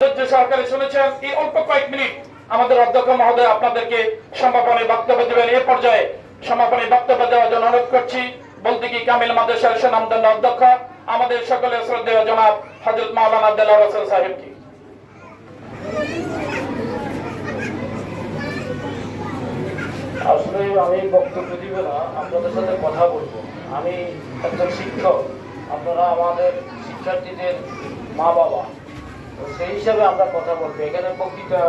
ধৈর্য সহকারে শুনেছেন। এই অল্প কয়েক মিনিট আমাদের অধ্যক্ষ মহোদয় আপনাদেরকে সমাপনী বক্তব্য দেবেন। এ পর্যায়ে সমাপনী বক্তব্য দেওয়ার জন্য অনুরোধ করছি বলতিকি কামিল মাদ্রাসার সুনামধন্য অধ্যক্ষ আমাদের সকলের শ্রদ্ধেয় জনাব হযরত মাওলানা দেলাওয়ার হোসেন সাহেবকে। আসলে আমি বক্তব্য দিব না, আপনাদের সাথে কথা বলবো। আমি একজন শিক্ষক, আপনারা আমাদের শিক্ষার্থীদের মা বাবা, তো সেই হিসাবে আমরা কথা বলবো। এখানে বক্তৃতা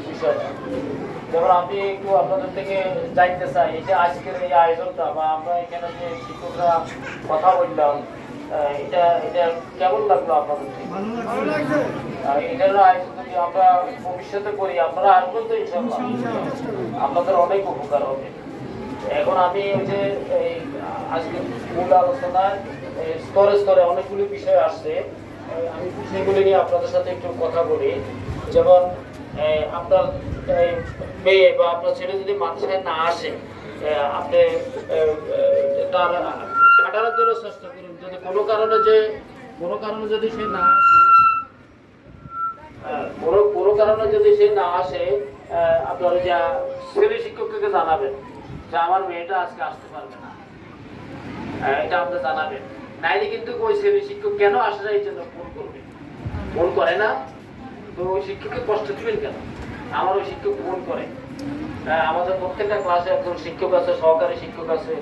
বিষয় না। যেমন আমি একটু আপনাদের থেকে জানতে চাই, এই যে আজকের এই আয়োজনটা বা আমরা এখানে যে শিক্ষকরা কথা বললাম, এটা এটা কেমন লাগলো আপনাদের? এটার আয়োজন যদি আমরা ভবিষ্যতে করি, আপনারা আসবেন তো ইনশাআল্লাহ, আপনাদের অনেক উপকার হবে। এখন আমি ওই যে এই আজকে মূল আলোচনায় স্তরে স্তরে অনেকগুলি বিষয় আসছে, আমি সেগুলি নিয়ে আপনাদের সাথে একটু কথা বলি। যেমন আপনার মেয়ে বা আপনার ছেলে যদি মাদ্রাসায় না আসে, আপনি তার কাটানোর জন্য চেষ্টা করুন। যদি কোনো কারণে যদি সে না আসে, কোনো কারণে যদি সে না আসে, আপনার যা ছেলে শিক্ষককে জানাবেন যে আমার মেয়েটা আজকে আসতে পারবে না, এটা আপনি জানাবেন। নাইলে কিন্তু ওই ছেলে শিক্ষক কেন আসে না এই জন্য ফোন করবে, ফোন করে না তো ওই শিক্ষককে কষ্ট দিবেন কেন? আমার ওই শিক্ষক ফোন করে। আমাদের প্রত্যেকটা ক্লাসে একজন শিক্ষক আছে, সহকারী শিক্ষক আছে।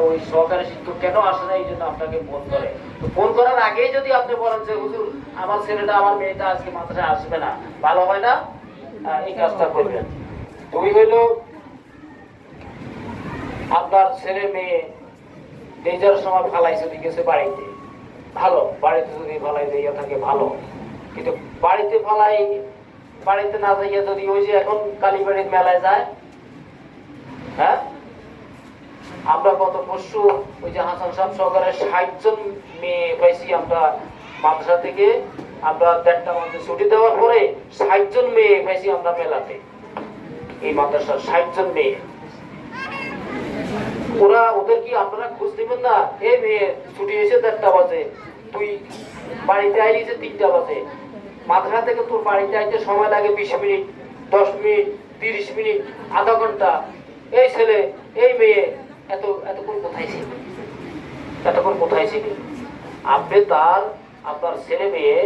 ওই সহকারী শিক্ষক কেন আসে না এই জন্য আপনাকে ফোন করে। তো ফোন করার আগেই যদি আপনি বলেন যে হুজুর আমার ছেলেটা আমার মেয়েটা আজকে মাদ্রাসায় আসবে না, ভালো হয় না? এই কাজটা করবেন। দুই হইল, আপনার ছেলে মেয়ে নিজের সময় ফালাই যদি গেছে বাড়িতে, ভালো। বাড়িতে যদি ফালাই দিয়ে থাকে ভালো, কিন্তু বাড়িতে না যাইয়া যদি ওই যে এখন কালীবাড়ির মেলায় যায়, হ্যাঁ, আমরা গত পরশু ওই যে হাসান সাহেব সহকারে 60 জন মেয়ে পাইছি আমরা মাদ্রাসা থেকে। আমরা 1:30টা মধ্যে ছুটি দেওয়ার পরে 60 জন মেয়ে পাইছি আমরা মেলাতে। এই মাদ্রাসার 60 জন মেয়ে, ওদের কি আপনারা খোঁজ দিবেন না? এই মেয়ে ছুটি এসে 1:30টা বাজে, তুই বাড়িতে আইলি যে 3টা বাজে। মাদ্রাসা থেকে তোর বাড়িতে আইতে সময় লাগে 20 মিনিট, 10 মিনিট, 30 মিনিট, আধা ঘন্টা। এই ছেলে এই মেয়ে এতক্ষণ কোথায় ছিল? আপনি আপনার ছেলে মেয়ে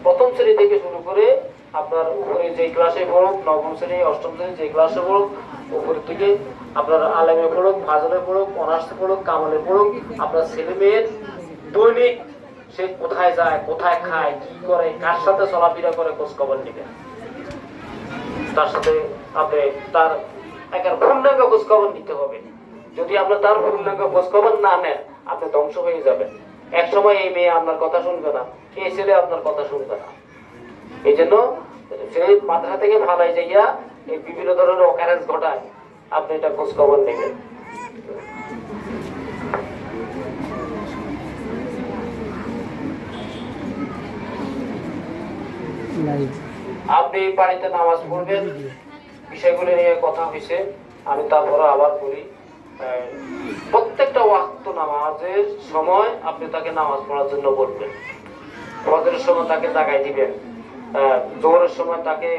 প্রথম শ্রেণী থেকে শুরু করে আপনার উপরে যে ক্লাসে পড়ুক, নবম শ্রেণী, অষ্টম শ্রেণী যে ক্লাসে পড়ুক, উপরের থেকে আপনার আলেমে পড়ুক, ফাজলে পড়ুক, অনার্সে পড়ুক, কামালে পড়ুক, আপনার ছেলে মেয়ের দৈনিক সে কোথায় যায়, কোথায় খায়, কি করে, কার সাথে চলাফেরা করে খোঁজ খবর নেবেন। তার সাথে আপনি তার একটা পূর্ণাঙ্গ খোঁজ খবর নিতে হবে। যদি আপনি তার পূর্ণাঙ্গ খোঁজ খবর না নেন, আপনি ধ্বংস হয়ে যাবেন। এক সময় এই মেয়ে আপনার কথা শুনবে না, এই ছেলে আপনার কথা শুনবে না। এই জন্য সেই মাদ্রাসা থেকে ভালাই যাইয়া এই বিভিন্ন ধরনের অকারেন্স ঘটায়, আপনি এটা খোঁজ খবর নেবেন। আপনি বাড়িতে নামাজ পড়বেন, বিষয়গুলো নিয়ে কথা হয়েছে। আমি তারপরে আবার বলি, প্রত্যেকটা ওয়াক্ত নামাজের সময় আপনি তাকে নামাজ পড়ার জন্য বলবেন। ফজরের সময় তাকে জাগাই দিবেন, জোহরের সময় তাকে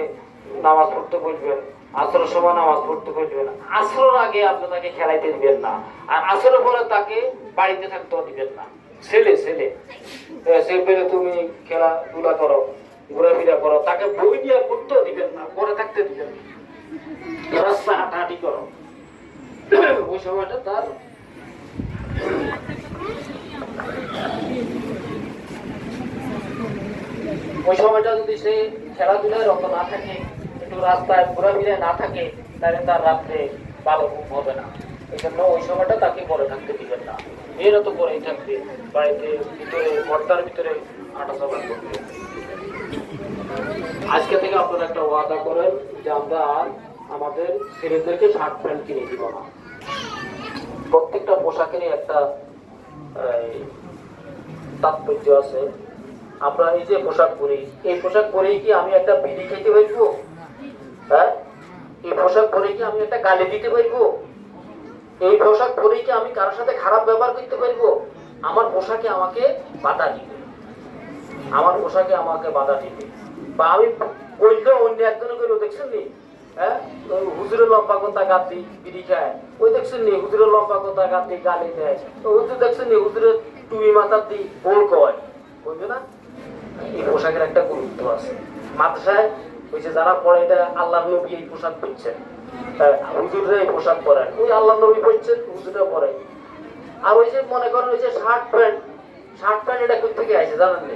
নামাজ পড়তে বলবেন, আসরের সময় নামাজ পড়তে বলবেন। আসরের আগে আপনি তাকে খেলাইতে দিবেন না, আর আসরের পরে তাকে বাড়িতে থাকতেও দিবেন না। ছেলে তুমি খেলাধুলা করো, ঘোরাফেরা করো, তাকে বই দিয়ে পড়তেও দিবেন না, ঘরে থাকতে দিবেন না। রাস্তা হাঁটাহাঁটি করো, ওই সময়টা তার ওই সময়টা যদি সে খেলাধুলায় রত না থাকে, একটু রাস্তায় ঘোরাফেরায় না থাকে, তাহলে তার রাত্রে ভালো ঘুম হবে না। এই জন্য ওই সময়টা তাকে ঘরে থাকতে দিবেন না। মেয়েরা তো ঘরেই থাকবে, বাড়িতে ভিতরে ঘরটার ভিতরে হাঁটাচলা করবে। আজকে থেকে আপনারা একটা ওয়াদা করেন যে আমরা আমাদের ছেলেদেরকে শার্ট প্যান্ট কিনে দিব না। প্রত্যেকটা পোশাকেরই একটা তাৎপর্য আছে। আমরা এই যে পোশাক পরি, এই পোশাক পরেই কি আমি একটা বিড়ি খেতে পারবো? হ্যাঁ, এই পোশাক পরে কি আমি একটা গালি দিতে পারবো? এই পোশাক পরেই কি আমি কারোর সাথে খারাপ ব্যবহার করতে পারবো? আমার পোশাকে আমাকে বাধা দিবে। আমার পোশাকে আমাকে বাধা দিবে, বা আমি বললেও অন্য একজনে করে দেখছেন নি, হ্যাঁ, ওই হুজুরের লম্বা কথা গাদি বিড়ি খায়, ওই দেখছেন নি হুজুরের লম্বা কথা গাদি গালি দেয়, ওই তো দেখছেন নি হুজুরের টুপি মাথার দি বল কয়, বুঝবে না? এই পোশাকের একটা গুরুত্ব আছে। মাদ্রাসায় ওই যে যারা পড়ে, এটা আল্লাহর নবী এই পোশাক পরছেন, হুজুররা এই পোশাক পরেন, ওই আল্লাহর নবী পরছেন, হুজুররা পরে। আর ওই যে মনে করেন ওই যে শার্ট প্যান্ট এটা কোথা থেকে আসে জানেন না?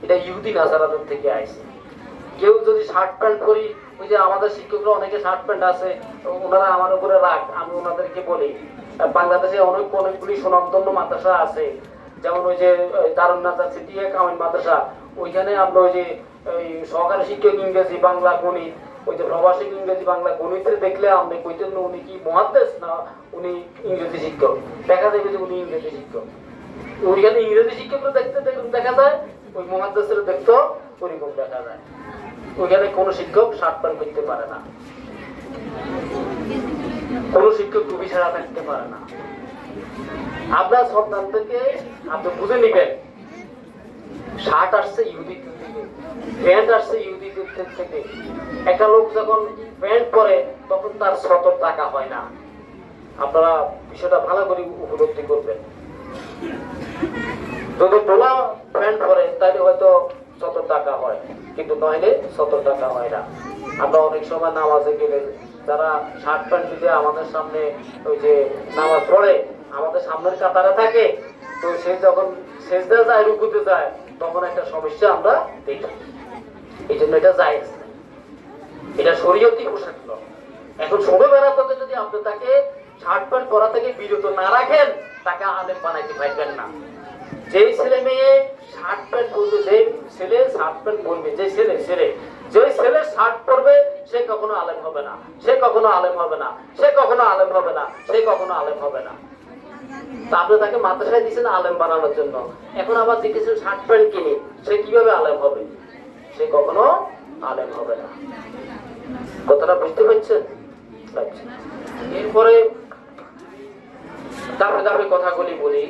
এটা ইহুদি নাসারাদের থেকে আসে। কেউ যদি শার্ট প্যান্ট পরি, ওই যে আমাদের শিক্ষকরা অনেকে শার্ট প্যান্ট আছে, ওনারা আমার উপরে রাগ, আমি ওনাদেরকে বলি বাংলাদেশে অনেকগুলি সুনামধন্য মাদ্রাসা আছে, যেমন ওই যে দারুন নাজার সিটিয়া কামিল মাদ্রাসা, ওইখানে আমরা ওই যে সহকারী শিক্ষক ইংরেজি বাংলা গণিত, ওই যে প্রবাসী ইংরেজি বাংলা গণিতের দেখলে আপনি কইতেন না উনি কি মহাদ্দেশ না উনি ইংরেজি শিক্ষক, দেখা যাবে যে উনি ইংরেজি শিক্ষক। ওইখানে ইংরেজি শিক্ষকরা দেখতে দেখা যায়, ওই মহাদ্দেশের দেখতো ওইরকম দেখা যায়। ওইখানে কোনো শিক্ষক শার্ট প্যান্ট করতে পারে না, কোনো শিক্ষক টুপি ছাড়া থাকতে পারে না। আপনার সন্তানদেরকে আপনি বুঝে নিবেন, শার্ট আসছে ইহুদিদের থেকে, প্যান্ট আসছে ইহুদিদের থেকে। একটা লোক যখন প্যান্ট পরে তখন তার 70 টাকা হয় না। আপনারা বিষয়টা ভালো করে উপলব্ধি করবেন। যদি টোলা প্যান্ট পরে তাহলে হয়তো 70 টাকা হয়, কিন্তু নইলে 70 টাকা হয় না। আমরা অনেক সময় নামাজে গেলে যারা শার্ট প্যান্ট দিতে আমাদের সামনে ওই যে নামাজ পড়ে, আমাদের সামনের কাতারে থাকে, তো সে যখন সেজদা যায়, রুকুতে যায়, তখন একটা সমস্যা আমরা দেখি। এই জন্য এটা জায়েজ না, এটা শরীয়তি পোশাক নয়। এখন ছোটবেলা থেকে যদি আপনি তাকে শার্ট প্যান্ট পরা থেকে বিরত না রাখেন, তাকে আলেম বানাইতে পারবেন না। যেই ছেলে মেয়ে শার্ট প্যান্ট পরবে, যে ছেলে শার্ট প্যান্ট পরবে, যে ছেলে শার্ট পরবে, সে কখনো আলেম হবে না, সে কখনো আলেম হবে না, সে কখনো আলেম হবে না, সে কখনো আলেম হবে না। আপনি তাকে মাদ্রাসায় দিয়েছেন আলেম বানানোর জন্য, এখন আবার দেখেছেন শার্ট প্যান্ট কিনে, সে কিভাবে আলেম হবে? সে কখনো আলেম হবে না। কথাটা বুঝতে পারছেন? এরপরে ধাপে ধাপে কথাগুলি বলি।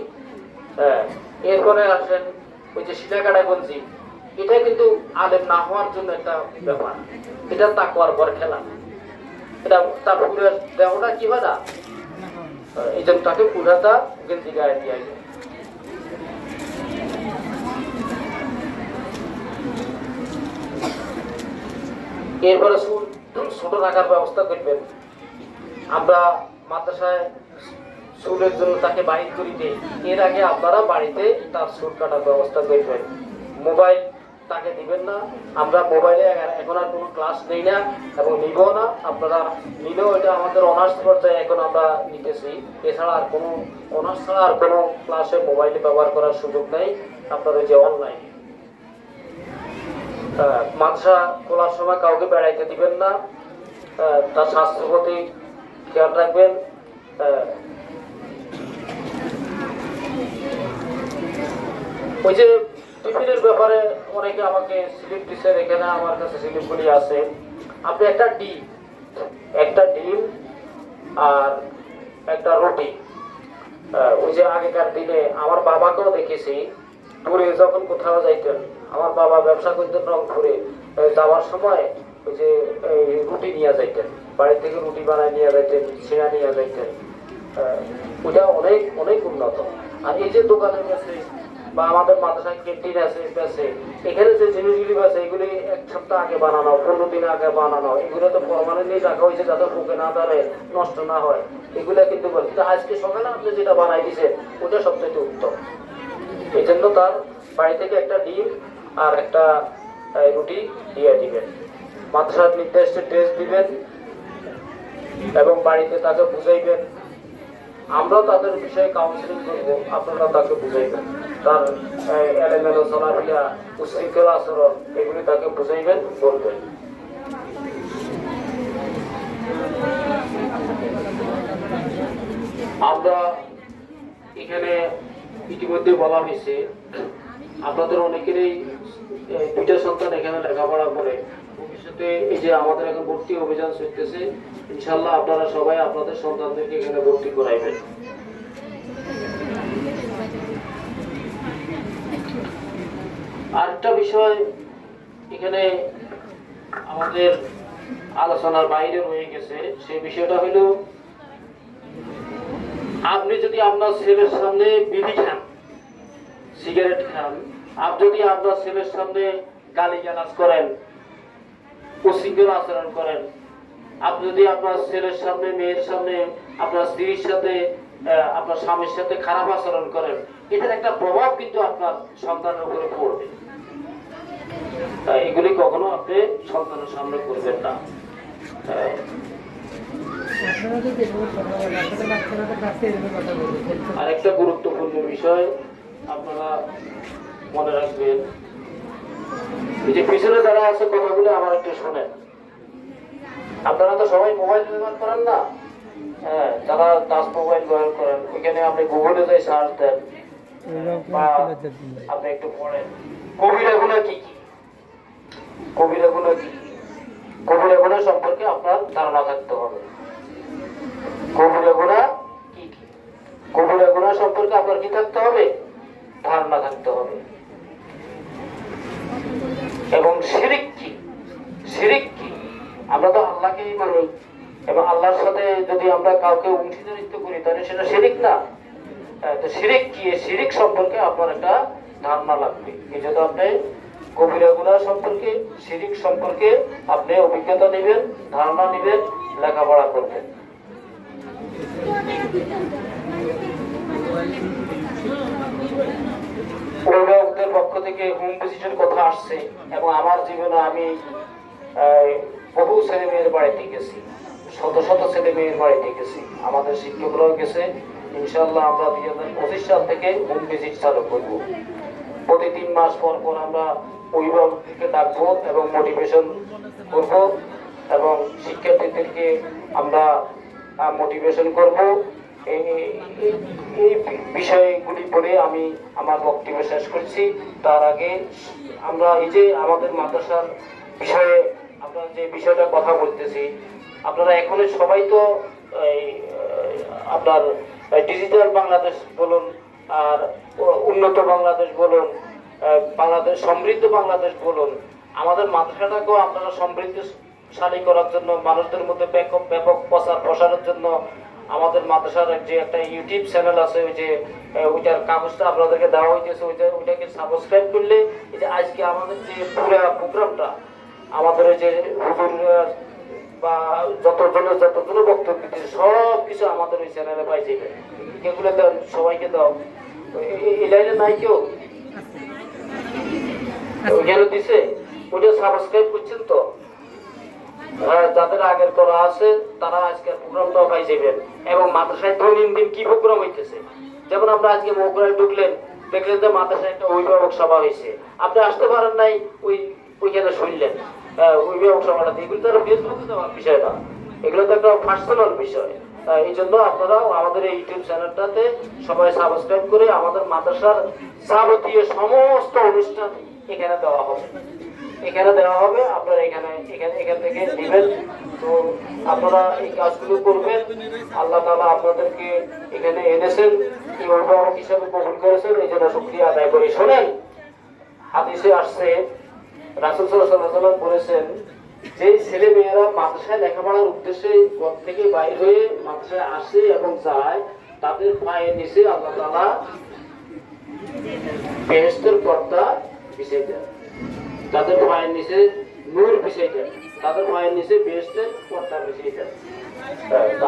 হ্যাঁ, এরপরে আসেন ওই যে সিলাকাটা গঞ্জি, এটা কিন্তু আলেম না হওয়ার জন্য একটা ব্যাপার, এটা তাকওয়ার পর খেলা। এটা তার পুরো দেহটা কি হয় না, এই জন্য তাকে পুরাটা গেঞ্জি গায়ে দিয়ে যায়। এরপরে চুল ছোট রাখার ব্যবস্থা করবেন। আমরা মাদ্রাসায় চুলের জন্য তাকে বাহির করি দিই, এর আগে আপনারা বাড়িতে তার চুল কাটার ব্যবস্থা করবেন। মোবাইল তাকে দিবেন না, আমরা মোবাইলে এখন আর কোনো ক্লাস নেই না এবং নিব না। আপনারা নিলেও এটা আমাদের অনার্স পর্যায়ে এখন আমরা নিতেছি, এছাড়া আর কোনো অনার্স ছাড়া আর কোনো ক্লাসে মোবাইলে ব্যবহার করার সুযোগ নেই। আপনারা যে অনলাইন মাদ্রাসা খোলার সময় কাউকে বেড়াইতে দিবেন না, তার স্বাস্থ্যের প্রতি খেয়াল রাখবেন। ওই যে টিফিনের ব্যাপারে অনেকে আমাকে স্লিপ দিচ্ছেন, এখানে আমার কাছে স্লিপগুলি আছে। আপনি একটা ডিম আর একটা রুটি, ওই যে আগেকার দিনে আমার বাবাকেও দেখেছি, টুরে যখন কোথাও যাইতেন, আমার বাবা ব্যবসা করতেন রংপুরে, যাওয়ার সময় ওই যে রুটি নিয়ে যাইতেন, বাড়ি থেকে রুটি বানায় নিয়ে যাইতেন, ছিঁড়া নিয়ে যাইতেন। ওইটা অনেক অনেক উন্নত। আর এই যে দোকানের কাছে বা আমাদের মাদ্রাসায় ক্যান্টিন আছে, এখানে যে জিনিসগুলি আছে এগুলি 1 সপ্তাহ আগে বানানো, 15 দিন আগে বানানো, এগুলো তো পার্মানেন্টলি রাখা হয়েছে যাতে পোকে না ধরে, নষ্ট না হয়। এগুলা কিন্তু আজকে সকালে আপনি যেটা বানাই দিয়েছেন ওটা সবচেয়ে উত্তম। এই জন্য তার বাড়ি থেকে একটা ডিম আর একটা রুটি দিয়ে দিবেন, মাদ্রাসার নির্দিষ্ট ড্রেস দিবেন এবং বাড়িতে তাকে বুঝাইবেন। আমরাও তাদের বিষয়ে কাউন্সিলিং করবো, আপনারা তাকে বুঝাইবেন। তার এলোমেলো চলাফেরা, উশৃঙ্খল আচরণ, এগুলি তাকে বুঝাইবেন, বলবেন। আমরা এখানে ইতিমধ্যে বলা হয়েছে, আপনাদের অনেকেরই 2টা সন্তান এখানে লেখাপড়া করে, ভবিষ্যতে এই যে আমাদের এখন ভর্তি অভিযান চলতেছে, ইনশাল্লাহ আপনারা সবাই আপনাদের সন্তানদেরকে এখানে ভর্তি করাইবেন। আরেকটা বিষয় এখানে আমাদের আলোচনার বাইরে রয়ে গেছে, সেই বিষয়টা হলো আপনি যদি আপনার ছেলের সামনে বিড়ি খান, সিগারেট খান, আপনি যদি আপনার ছেলের সামনে গালিগালাজ করেন, উশৃঙ্খল আচরণ করেন, আপনি যদি আপনার ছেলের সামনে, মেয়ের সামনে, আপনার স্ত্রীর সাথে, আপনার স্বামীর সাথে খারাপ আচরণ করেন, এটার একটা প্রভাব কিন্তু আপনার সন্তানের উপরে পড়বে। এগুলি কখনো আপনি সন্তানের সামনে করবেন না। আরেকটা গুরুত্বপূর্ণ বিষয় আপনারা মনে রাখবেন, এই যে পিছনে যারা আছে কথাগুলো আমার একটু শোনেন। আপনারা তো সবাই মোবাইল ব্যবহার করেন না? হ্যাঁ, যারা টাচ মোবাইল ব্যবহার করেন, ওইখানে আপনি গুগলে যাই সার্চ দেন বা আপনি একটু পড়েন কবিরা গুনাহ কি কি, কবিরা গুনাহ কি কি, কবিরা গুনাহ সম্পর্কে আপনার ধারণা থাকতে হবে। কবিরা গুনাহ কি কি, কবিরা গুনাহ সম্পর্কে আপনার কি থাকতে হবে? ধারণা থাকতে হবে। এবং শিরিক কি, শিরিক কি, আমরা তো আল্লাহকেই মানি, এবং আল্লাহর সাথে যদি আমরা কাউকে অংশীদারিত্ব করি তাহলে সেটা শিরিক না? তো শিরিক কি, শিরিক সম্পর্কে আপনার একটা ধারণা লাগবে। এই জন্য আপনি কবিরা গুনাহ সম্পর্কে, শিরিক সম্পর্কে আপনি অভিজ্ঞতা নেবেন, ধারণা নেবেন, লেখাপড়া করবেন। অভিভাবকদের পক্ষ থেকে হোম ভিজিটের কথা আসছে, এবং আমার জীবনে আমি বহু ছেলে মেয়ের বাড়িতে গেছি, শত শত ছেলে মেয়ের বাড়িতে গেছি, আমাদের শিক্ষকরাও গেছে। ইনশাআল্লাহ আমরা 2025 সাল থেকে হোম ভিজিট চালু করব। প্রতি 3 মাস পর পর আমরা অভিভাবকদেরকে ডাকবো এবং মোটিভেশন করব, এবং শিক্ষার্থীদেরকে আমরা মোটিভেশন করব। এই বিষয়গুলি পরে আমি আমার বক্তব্য শেষ করছি। তার আগে আমরা এই যে আমাদের মাদ্রাসার বিষয়ে আমরা যে বিষয়টা কথা বলতেছি, আপনারা এখন সবাই তো আপনার ডিজিটাল বাংলাদেশ বলুন, আর উন্নত বাংলাদেশ বলুন, বাংলাদেশ সমৃদ্ধ বাংলাদেশ বলুন, আমাদের মাদ্রাসাটাকেও আপনারা সমৃদ্ধশালী করার জন্য, মানুষদের মধ্যে ব্যাপক প্রসারের জন্য আমাদের মাদ্রাসার যে একটা ইউটিউব চ্যানেল আছে, ওই যে ওইটার কাগজটা আপনাদেরকে দেওয়া হইতেছে, ওইটাকে সাবস্ক্রাইব করলে এই যে আজকে আমাদের যে পুরো প্রোগ্রামটা, আমাদের যে হুজুর বা যতজনের বক্তব্য দিচ্ছে সব কিছু আমাদের ওই চ্যানেলে পাই যাবে। এগুলো দেন, সবাইকে দাও। এই লাইনে নাই কেউ ওইখানে দিছে, ওইটা সাবস্ক্রাইব করছেন তো? যাদের আগের করা আছে তারা আজকের প্রোগ্রামটাও পাই যাবেন। এবং মাদ্রাসায় দৈনন্দিন কি প্রোগ্রাম হইতেছে, যেমন আমরা আজকে মহকুরায় ঢুকলেন, দেখলেন যে মাদ্রাসায় একটা অভিভাবক সভা হয়েছে, আপনি আসতে পারেন নাই, ওইখানে শুনলেন অভিভাবক সভাটা। এগুলো তো ফেসবুকে দেওয়ার বিষয় না, এগুলো তো একটা পার্সোনাল বিষয়। এই জন্য আপনারা আমাদের এই ইউটিউব চ্যানেলটাতে সবাই সাবস্ক্রাইব করে আমাদের মাদ্রাসার যাবতীয় সমস্ত অনুষ্ঠান এখানে দেওয়া হবে, এখানে দেওয়া হবে। আপনারা এখান থেকে নেবেন। তো আপনারা এই কাজগুলো করবেন। আল্লাহ তাআলা আপনাদেরকে এখানে এনেছেন, এই অভিভাবক হিসাবে কবুল করেছেন, এই জন্য শুকরিয়া আদায় করি। শোনেন, হাদিসে আসছে, রাসূল সাল্লাল্লাহু আলাইহি ওয়াসাল্লাম বলেছেন, যে ছেলে মেয়েরা মাদ্রাসায় লেখাপড়ার উদ্দেশ্যে ঘর থেকে বাইর হয়ে মাদ্রাসায় আসে এবং যায়, তাদের পায়ের নিচে আল্লাহ তাআলা বেহেশতের পর্দা বিছিয়ে দেন, তাদের পায়ের নিচে নূর বিছিয়ে দেন, তাদের পায়ের নিচে বেহেশতের পর্দা বিছিয়ে দেন।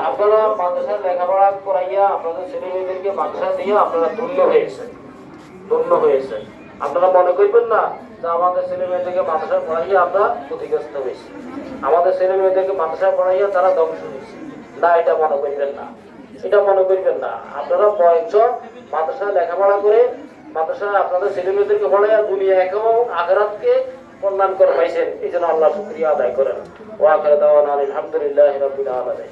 আপনারা মাদ্রাসায় লেখাপড়া করাইয়া আপনাদের ছেলে মেয়েদেরকে মাদ্রাসা দিয়ে আপনারা ধন্য হয়েছেন, ধন্য হয়েছেন। আপনারা মনে করবেন না যে আমাদের ছেলে মেয়েদেরকে মাদ্রাসায় পড়াইয়া আমরা ক্ষতিগ্রস্ত হয়েছি, আমাদের ছেলে মেয়েদেরকে মাদ্রাসায় পড়াইয়া তারা ধ্বংস হয়েছে। না, এটা মনে করবেন না, এটা মনে করবেন না। আপনারা বয়স মাদ্রাসায় লেখাপড়া করে মাদ্রাসায় আপনাদের ছেলে মেয়েদেরকে পড়াইয়া দুনিয়া এবং আখিরাতকে কল্যাণ করে পাইছেন। এই জন্য আল্লাহ শুকরিয়া আদায় করেন। ওয়া আখিরু দাওয়ানা আলহামদুলিল্লাহি রাব্বিল আলামিন।